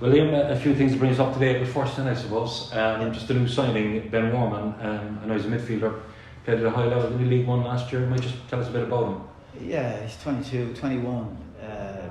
Well, Liam, a few things to bring us up to date. But first, then I suppose, just a new signing, Ben Warman. I know he's a midfielder, played at a high level in League One last year. Might just tell us a bit about him. Yeah, he's 22, 21,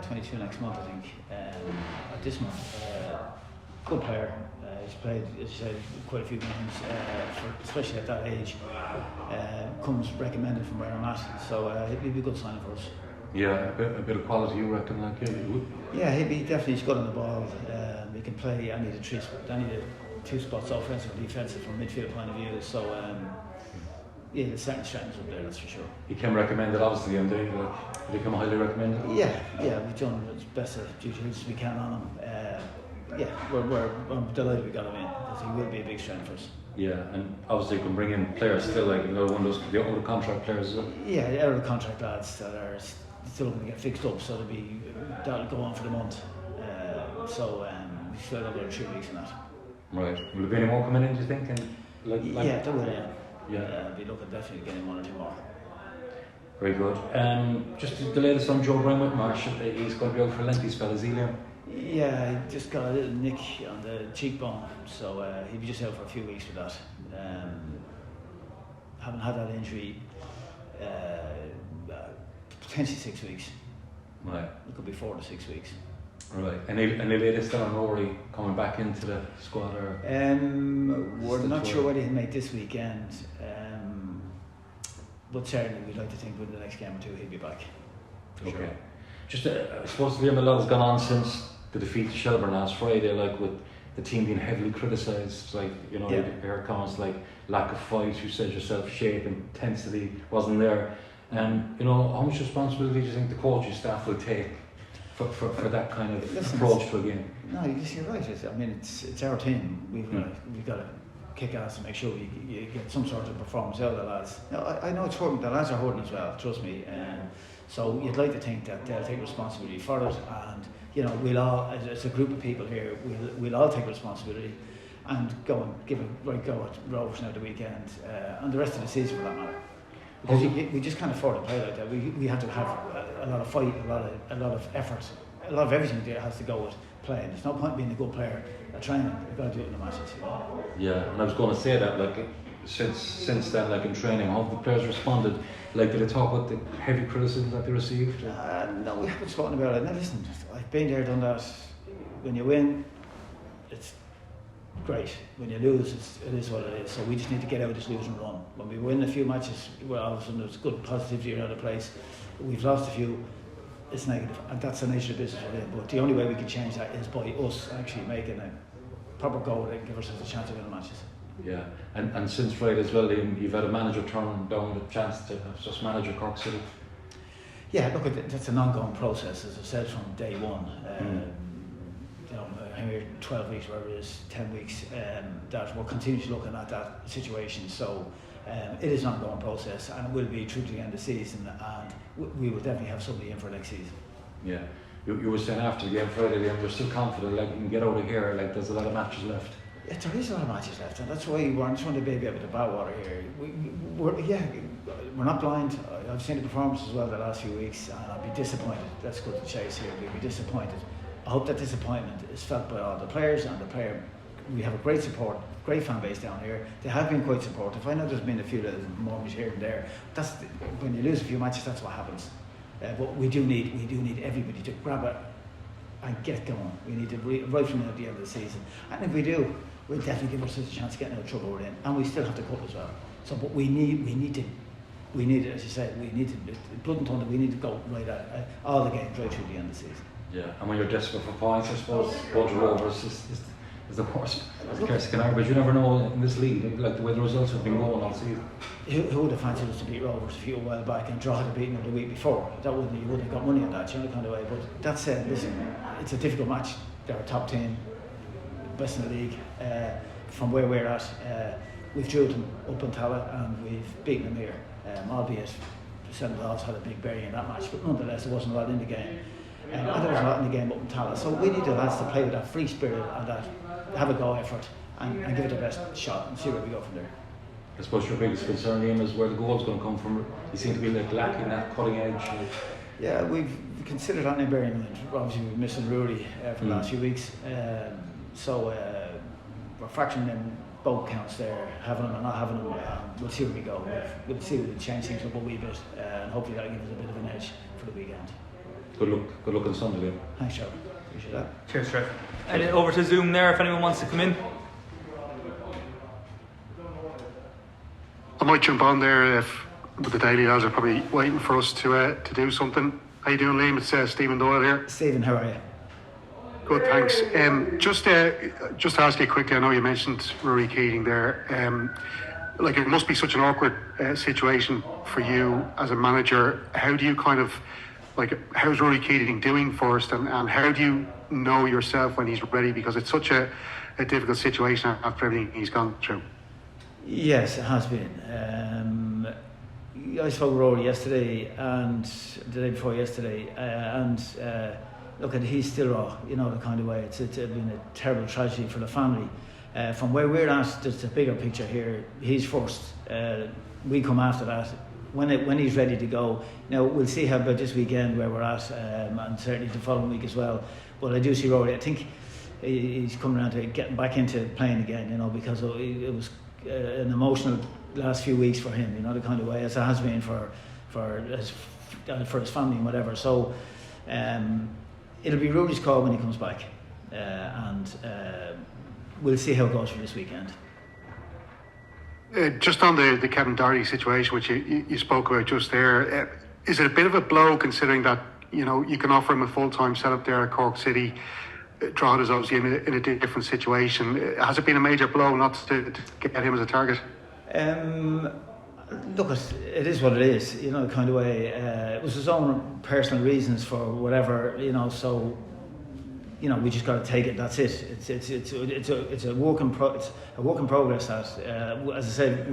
22 next month, I think. At this month, good player. He's played, as you said, quite a few games, especially at that age. Comes recommended from where I'm at, so he'll be a good signing for us. Yeah, a bit of quality, you reckon? Yeah, he'd be definitely good on the ball. He can play any of the two spots, offensive and defensive, from a midfield point of view. So, yeah, there's certain strengths up there, that's for sure. He came recommended, obviously, and did he come highly recommended? Yeah, we've done as best due diligence we can on him. Yeah, we're delighted we got him in, because he will be a big strength for us. Yeah, and obviously you can bring in players still, like one of those the older contract players as well. Yeah, the older contract lads that are still going to get fixed up, so that'll go on for the month. So we still have about 3 weeks in that. Right. Will there be any more coming in, do you think? Yeah, there will. Yeah. Be looking definitely getting 1 or 2 more. Very good. Just the latest on Joe Brown with Marsh. He's going to be out for a lengthy spell, is he, Liam? Yeah, he just got a little nick on the cheekbone, so he'll be just out for a few weeks with that. Haven't had that injury, potentially 6 weeks. Right. It could be 4 to 6 weeks. Right. Any latest on Rory coming back into the squad? Or we're not sure whether he'll make this weekend, but certainly we'd like to think with the next game or two he'll be back. Okay. Sure. Just I suppose Liam, a lot has gone on since the defeat to Shelburne last Friday, like with the team being heavily criticised, like, you know, you hear comments like lack of fight, you said yourself, shape, intensity wasn't there. You know, how much responsibility do you think the coaching staff will take for that kind of approach to a game? No, you're right. I mean, it's our team. We've got to kick ass and make sure you get some sort of performance out of the lads. Now, I know it's hurting. The lads are hurting as well, trust me. So you'd like to think that they'll take responsibility for it, and you know, we'll all, as a group of people here, we'll all take responsibility and go and give a right go at Rovers now the weekend, and the rest of the season for that matter. Because we just can't afford to play like that. We have to have a lot of fight, a lot of effort, a lot of everything there has to go with playing. There's no point being a good player at training. You've got to do it in the matches. You know? Yeah, and I was going to say that, like, since then, like in training, how have the players responded? Like, did they talk about the heavy criticism that they received? No, we haven't spoken about it. Now listen, I've been there, done that. When you win, it's great. When you lose, it is what it is. So we just need to get out of this losing run. When we win a few matches, well, all of a sudden there's good positivity around the place. We've lost a few, it's negative, and that's the nature of business we're in. But the only way we can change that is by us actually making a proper goal and give ourselves a chance to win the matches. Yeah, and since Friday as well, you've had a manager turn down the chance to just manage Cork City. Yeah, look, that's an ongoing process, as I've said from day one. You know, I'm here 12 weeks, whatever it is, 10 weeks, that we're continuously looking at that situation. So it is an ongoing process, and it will be through to the end of the season, and we will definitely have somebody in for next season. Yeah. You were saying after the game Friday, you're still confident, like, you can get out of here, like there's a lot of matches left. Yeah, there is a lot of matches left, and that's why we're not trying to baby up with the bathwater here. We're not blind. I've seen the performance as well the last few weeks, and I'll be disappointed. Let's go to the chase here. We'll be disappointed. I hope that disappointment is felt by all the players and the player. We have a great support, great fan base down here. They have been quite supportive. I know there's been a few little moments here and there. When you lose a few matches, that's what happens. But we do need everybody to grab it and get going. We need to right from now at the end of the season, and if we do, we'll definitely give ourselves a chance of getting out of trouble we're in, and we still have to cup as well. So, but we need, as you said, we need to blood and thunder. We need to go right at all the games right through the end of the season. Yeah, and when you're desperate for points, I suppose, going to Rovers is the worst case scenario. But you never know in this league, like the way the results have been going all season. Who would have fancied us to beat Rovers a few while back and draw the beating them the week before? You wouldn't have got money on that, you know, kind of way. But that said, listen, it's a difficult match. They're a top team, best in the league. From where we're at, we've drew them up in Tala and we've beaten them here. Albeit the Senators had a big bearing in that match, but nonetheless there wasn't a lot in the game. And there was a lot in the game up in Tala. So we need the lads to play with that free spirit and that have a go effort and give it their best shot and see where we go from there. I suppose your biggest concern, Liam, is where the goal's going to come from. You seem to be like lacking that cutting edge. Yeah, we've considered that in bearing in mind. Obviously, we're missing Rory for the last few weeks, so we're factoring in both counts there, having him or not having him. We'll see where we go. We'll see if we change things up a wee bit, and hopefully that'll give us a bit of an edge for the weekend. Good luck on Sunday. Thanks, Trevor. Appreciate that. Cheers, Trev. And over to Zoom there if anyone wants to come in. I might jump on there but the Daily lads are probably waiting for us to do something. How you doing, Liam? It's Stephen Doyle here. Stephen, how are you? Good, thanks. Just to ask you quickly, I know you mentioned Rory Keating there. It must be such an awkward situation for you as a manager. How do you how's Rory Keating doing first, and how do you know yourself when he's ready? Because it's such a difficult situation after everything he's gone through. Yes, it has been. I spoke with Rory yesterday and the day before yesterday, look, he's still raw, the kind of way. It's been a terrible tragedy for the family. From where we're at, there's a bigger picture here. He's first. We come after that. When he's ready to go. Now, we'll see how about this weekend where we're at, and certainly the following week as well. But I do see Rory. I think he's coming around to getting back into playing again, because it was an emotional last few weeks for him, the kind of way as it has been for his family and whatever. So it'll be Rory's call when he comes back, and we'll see how it goes for this weekend. Just on the Kevin Doherty situation, which you spoke about just there, is it a bit of a blow considering that you can offer him a full-time setup there at Cork City? Drogheda's obviously in a different situation. Has it been a major blow not to get him as a target? Look, it is what it is, kind of way. It was his own personal reasons for whatever, so we just got to take it. That's it. It's a work in progress. As I said,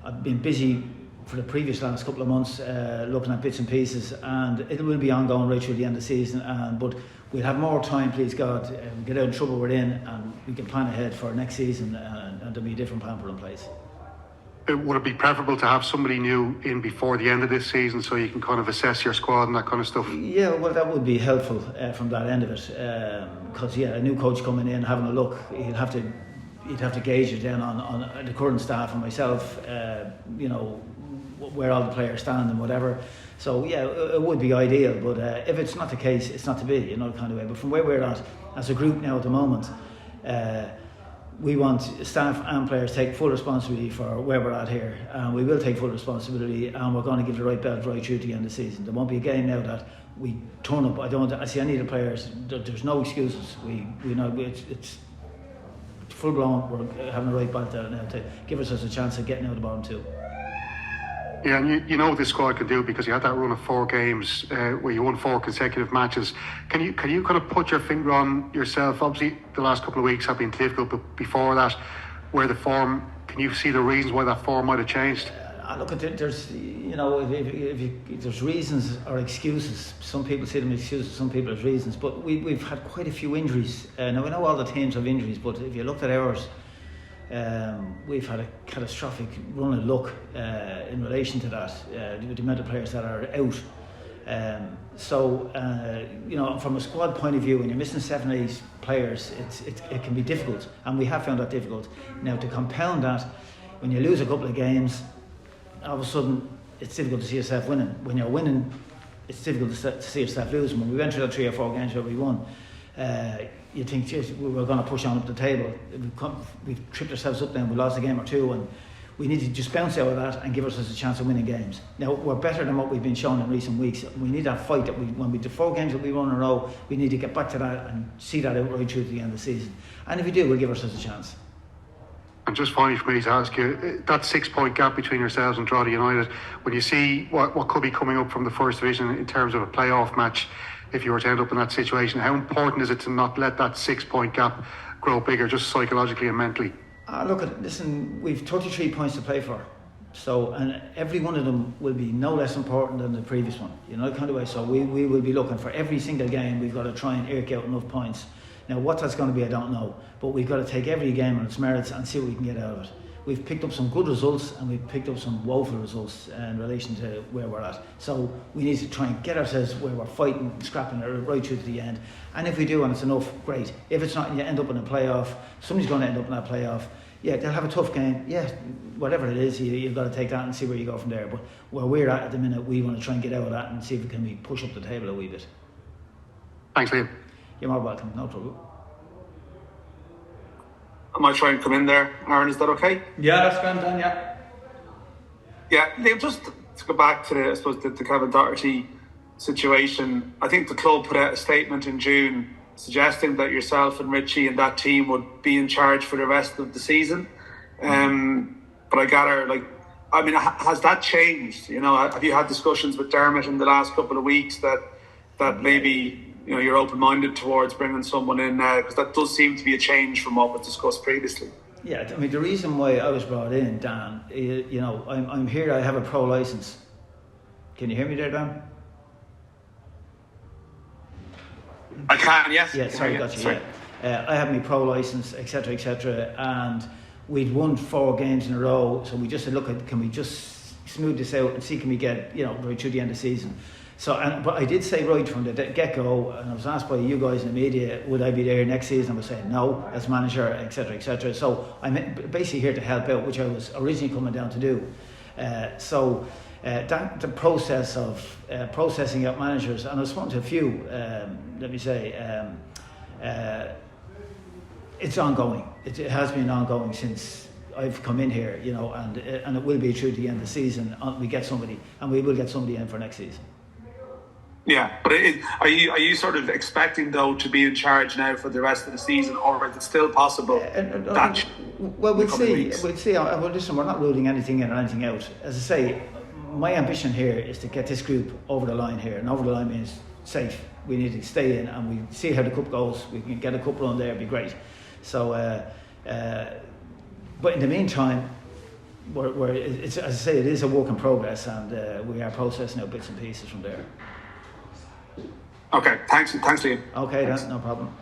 I've been busy for the previous last couple of months, looking at bits and pieces, and it will be ongoing right through the end of the season. But we'll have more time, please God, get out of trouble we're in, and we can plan ahead for next season, and there'll be a different plan put in place. Would it be preferable to have somebody new in before the end of this season so you can kind of assess your squad and that kind of stuff? Yeah, well, that would be helpful from that end of it, because a new coach coming in, having a look, he'd have to gauge it then on the current staff and myself, where all the players stand and whatever. So it would be ideal, but if it's not the case, it's not to be, kind of way. But from where we're at as a group now at the moment, we want staff and players to take full responsibility for where we're at here, and we will take full responsibility, and we're going to give the right belt right through to the end of the season. There won't be a game now that we turn up. I see any of the players. There's no excuses. We know it's full blown. We're having the right belt there now to give us a chance of getting out of the bottom two. Yeah, and you know what this squad can do because you had that run of 4 games where you won 4 consecutive matches. Can you kind of put your finger on yourself? Obviously, the last couple of weeks have been difficult, but before that, where the form, can you see the reasons why that form might have changed? Look, there's if there's reasons or excuses. Some people see them as excuses, some people as reasons. But we've had quite a few injuries. Now we know all the teams have injuries, but if you looked at ours. We've had a catastrophic run of luck in relation to that, the amount of players that are out. From a squad point of view, when you're missing 7-8 players, it can be difficult, and we have found that difficult. Now, to compound that, when you lose a couple of games, all of a sudden it's difficult to see yourself winning. When you're winning, it's difficult to see yourself losing. When we went through the 3 or 4 games where we won, you think, geez, we're going to push on up the table. We've tripped ourselves up then. We lost a game or 2, and we need to just bounce out of that and give ourselves a chance of winning games. Now, we're better than what we've been shown in recent weeks. We need that fight that when we do 4 games that we won in a row, we need to get back to that and see that out right through to the end of the season. And if we do, we'll give ourselves a chance. And just finally for me to ask you, that 6-point gap between yourselves and Drogheda United, when you see what could be coming up from the First Division in terms of a playoff match, if you were to end up in that situation, how important is it to not let that 6-point gap grow bigger, just psychologically and mentally? Listen, we've 33 points to play for, and every one of them will be no less important than the previous one, kind of way. So we will be looking for every single game. We've got to try and eke out enough points. Now, what that's going to be, I don't know, but we've got to take every game on its merits and see what we can get out of it. we've picked up some good results and we've picked up some woeful results in relation to where we're at. So we need to try and get ourselves where we're fighting, scrapping it right through to the end. And if we do and it's enough, great. If it's not and you end up in a playoff, somebody's going to end up in that playoff. Yeah, they'll have a tough game. Yeah, whatever it is, you've got to take that and see where you go from there. But where we're at the minute, we want to try and get out of that and see if we can push up the table a wee bit. Thanks, Liam. You're more welcome, no trouble. I might try and come in there. Aaron, is that okay? Yeah, that's grand, Dan, yeah. Yeah, Liam, just to go back to the Kevin Doherty situation, I think the club put out a statement in June suggesting that yourself and Richie and that team would be in charge for the rest of the season. But I gather, has that changed? Have you had discussions with Dermot in the last couple of weeks that maybe you're open-minded towards bringing someone in now? Because that does seem to be a change from what was discussed previously. Yeah, I mean, the reason why I was brought in, Dan, I'm here, I have a pro licence. Can you hear me there, Dan? I can, yes. Yeah, sorry, got you. Sorry. Yeah. I have my pro licence, etc., and we'd won 4 games in a row, so we just said, look, can we just smooth this out and see can we get right through the end of the season. So, but I did say right from the get-go, and I was asked by you guys in the media, would I be there next season? I was saying no, as manager, etc. So I'm basically here to help out, which I was originally coming down to do. The process of processing out managers, and I've spoken to a few, it's ongoing. It has been ongoing since I've come in here, and it will be through the end of the season. We get somebody, and we will get somebody in for next season. Yeah, but are you sort of expecting though to be in charge now for the rest of the season, or is it still possible? Well, we'll see. We'll see. Well, listen, we're not ruling anything in or anything out. As I say, my ambition here is to get this group over the line here, and over the line means safe. We need to stay in, and we see how the cup goes. We can get a cup run there, it'd be great. So, but in the meantime, it's, as I say, it is a work in progress, and we are processing out bits and pieces from there. Okay, thanks Liam. Okay, that's no problem.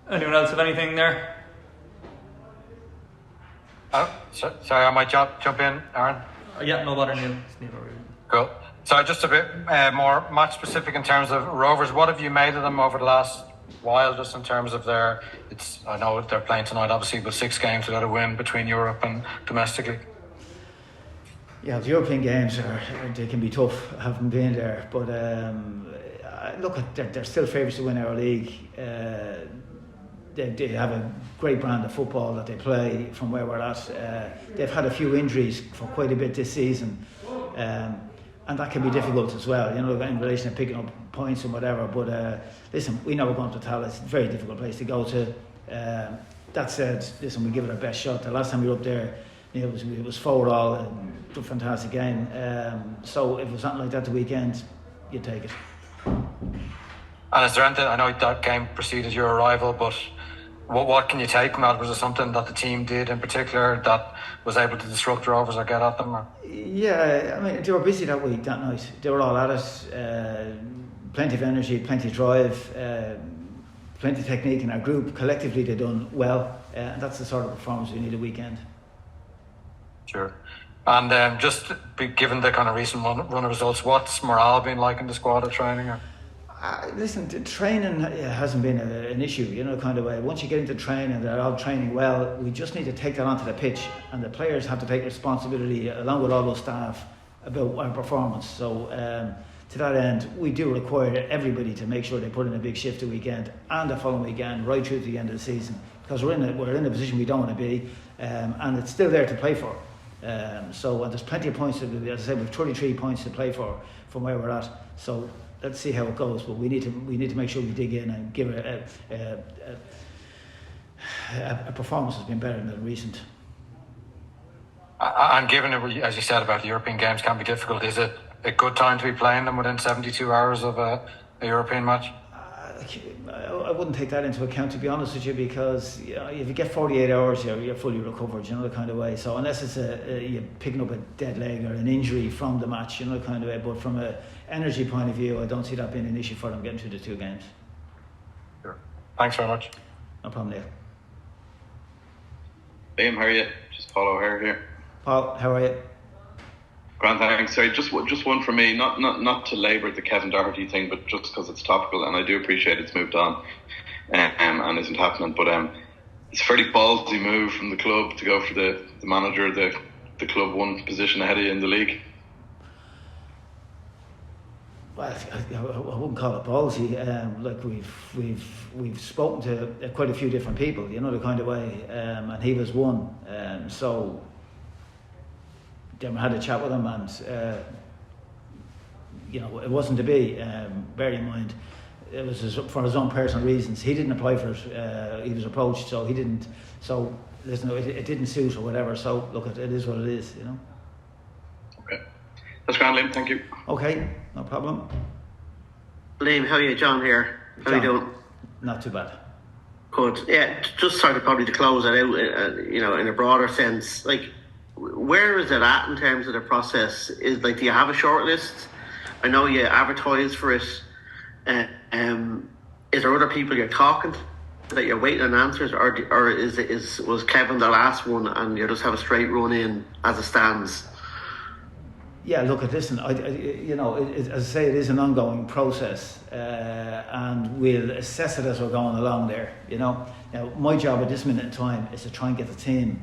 Anyone else have anything there? Sorry, I might jump in, Aaron. Yeah, no bother, Neil. Cool. So just a bit more match specific in terms of Rovers. What have you made of them over the last while, just in terms of I know they're playing tonight, obviously, but 6 games without a win between Europe and domestically. Yeah, the European games they can be tough, having been there. But look, they're still favourites to win our league. They have a great brand of football that they play from where we're at. They've had a few injuries for quite a bit this season, and that can be difficult as well, in relation to picking up points and whatever. But listen, we know we're going to Tallaght. It's a very difficult place to go to. That said, listen, we give it our best shot. The last time we were up there, it was 4-4, a fantastic game. So if it was something like that the weekend, you'd take it. And is there anything, I know that game preceded your arrival, but what can you take from that? Was there something that the team did in particular that was able to disrupt Rovers or get at them? Or? Yeah, I mean, they were busy that week, that night. They were all at it. Plenty of energy, plenty of drive, plenty of technique in our group. Collectively, they've done well. And that's the sort of performance we need a weekend. Sure. And just given the kind of recent run of results, what's morale been like in the squad at training? Or? Listen, the training hasn't been an issue, kind of way. Once you get into training, they're all training well. We just need to take that onto the pitch, and the players have to take responsibility along with all those staff about our performance. So to that end, we do require everybody to make sure they put in a big shift the weekend and the following weekend, right through to the end of the season, because we're in a position we don't want to be, and it's still there to play for. So there's plenty of points. As I said, we've 33 points to play for from where we're at. So let's see how it goes. But we need to make sure we dig in and give it a performance that's been better than recent. And given it, as you said, about the European games can be difficult, is it a good time to be playing them within 72 hours of a European match? I wouldn't take that into account, to be honest with you, because if you get 48 hours, you're fully recovered, the kind of way. So unless it's you're picking up a dead leg or an injury from the match, the kind of way. But from an energy point of view, I don't see that being an issue for them getting through the 2 games. Sure. Thanks very much. No problem, Neil. Liam, how are you? Just Paul O'Hare here. Paul, how are you? Grand, thanks. Sorry, just one from me. Not to labour the Kevin Doherty thing, but just because it's topical, and I do appreciate it's moved on and isn't happening. But it's a fairly ballsy move from the club to go for the manager of the club one position ahead of you in the league. Well, I wouldn't call it ballsy. Like we've spoken to quite a few different people, you know, the kind of way, and he was one. So then we had a chat with him, and you know, it wasn't to be. Bear in mind, it was for his own personal reasons. He didn't apply for it. He was approached, so he didn't. So listen, it didn't suit or whatever. So look, it is what it is, you know. Okay, that's grand, Liam. Thank you. Okay, no problem. Liam, how are you? John here. How are you doing? Not too bad. Good. Yeah, just sort of probably to close it out, you know, in a broader sense, like, where is it at in terms of the process? Is like, do you have a short list? I know you advertise for it. Is there other people you're talking to that you're waiting on answers, or was Kevin the last one and you just have a straight run in as it stands? Yeah, look, listen, you know, as I say, it is an ongoing process, and we'll assess it as we're going along there, you know. Now, my job at this minute in time is to try and get the team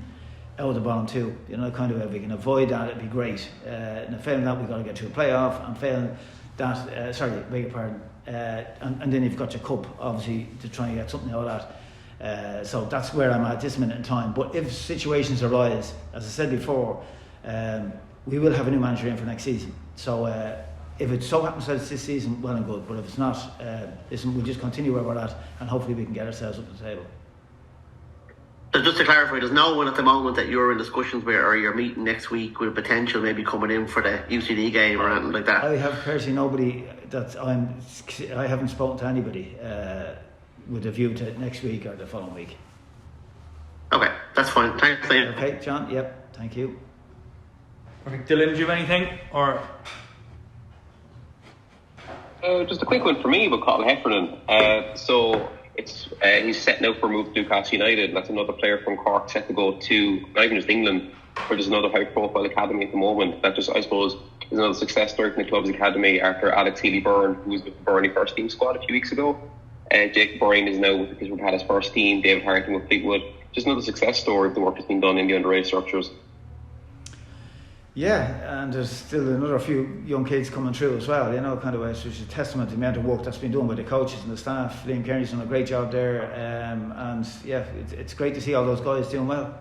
out of the bottom two, you know, kind of, if we can avoid that, it'd be great. And failing that, we've got to get to a playoff, and failing that, beg your pardon, and then you've got your cup, obviously, to try and get something out of that. So that's where I'm at this minute in time. But if situations arise, as I said before, we will have a new manager in for next season. So if it so happens that it's this season, well and good. But if it's not, listen, we'll just continue where we're at, and hopefully we can get ourselves up to the table. So just to clarify, there's no one at the moment that you're in discussions with, or you're meeting next week with a potential maybe coming in for the UCD game or anything like that? I have personally nobody I haven't spoken to anybody with a view to next week or the following week. Okay, that's fine. Thanks, Liam. Okay, John, yep, thank you. Perfect. Dylan, do you have anything? Or just a quick one for me about Colin Heffernan. So it's he's setting out for a move to Newcastle United, and that's another player from Cork set to go to not even just England, but there's another high-profile academy at the moment. That just, I suppose, is another success story from the club's academy after Alex Healy-Byrne, who was with the Burnley first team squad a few weeks ago. Jake Bryan is now with the Crystal Palace first team. David Harrington with Fleetwood. Just another success story of the work that's been done in the under-8 structures. Yeah, and there's still another few young kids coming through as well, you know, kind of way, which is a testament to the amount of work that's been done by the coaches and the staff. Liam Kearney's done a great job there, and yeah, it's great to see all those guys doing well.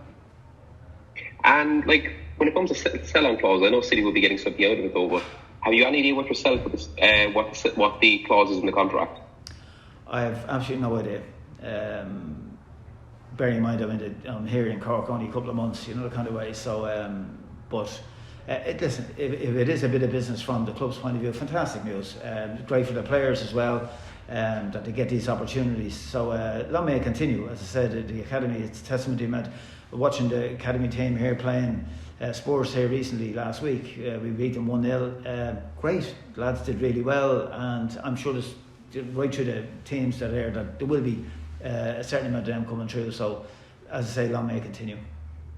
And like, when it comes to sell-on clause, I know City will be getting something out of it though, but have you any idea what yourself what the clause is in the contract? I have absolutely no idea. Bearing in mind I'm here in Cork only a couple of months, you know, the kind of way, so but listen, if it is a bit of business from the club's point of view, fantastic news. Great for the players as well, that they get these opportunities. So long may it continue. As I said, the academy, it's a testament to the amount. Watching the academy team here playing Spurs here recently last week, we beat them 1-0. Great, the lads did really well, and I'm sure there's right through the teams that are there that there will be a certain amount of them coming through. So as I say, long may it continue.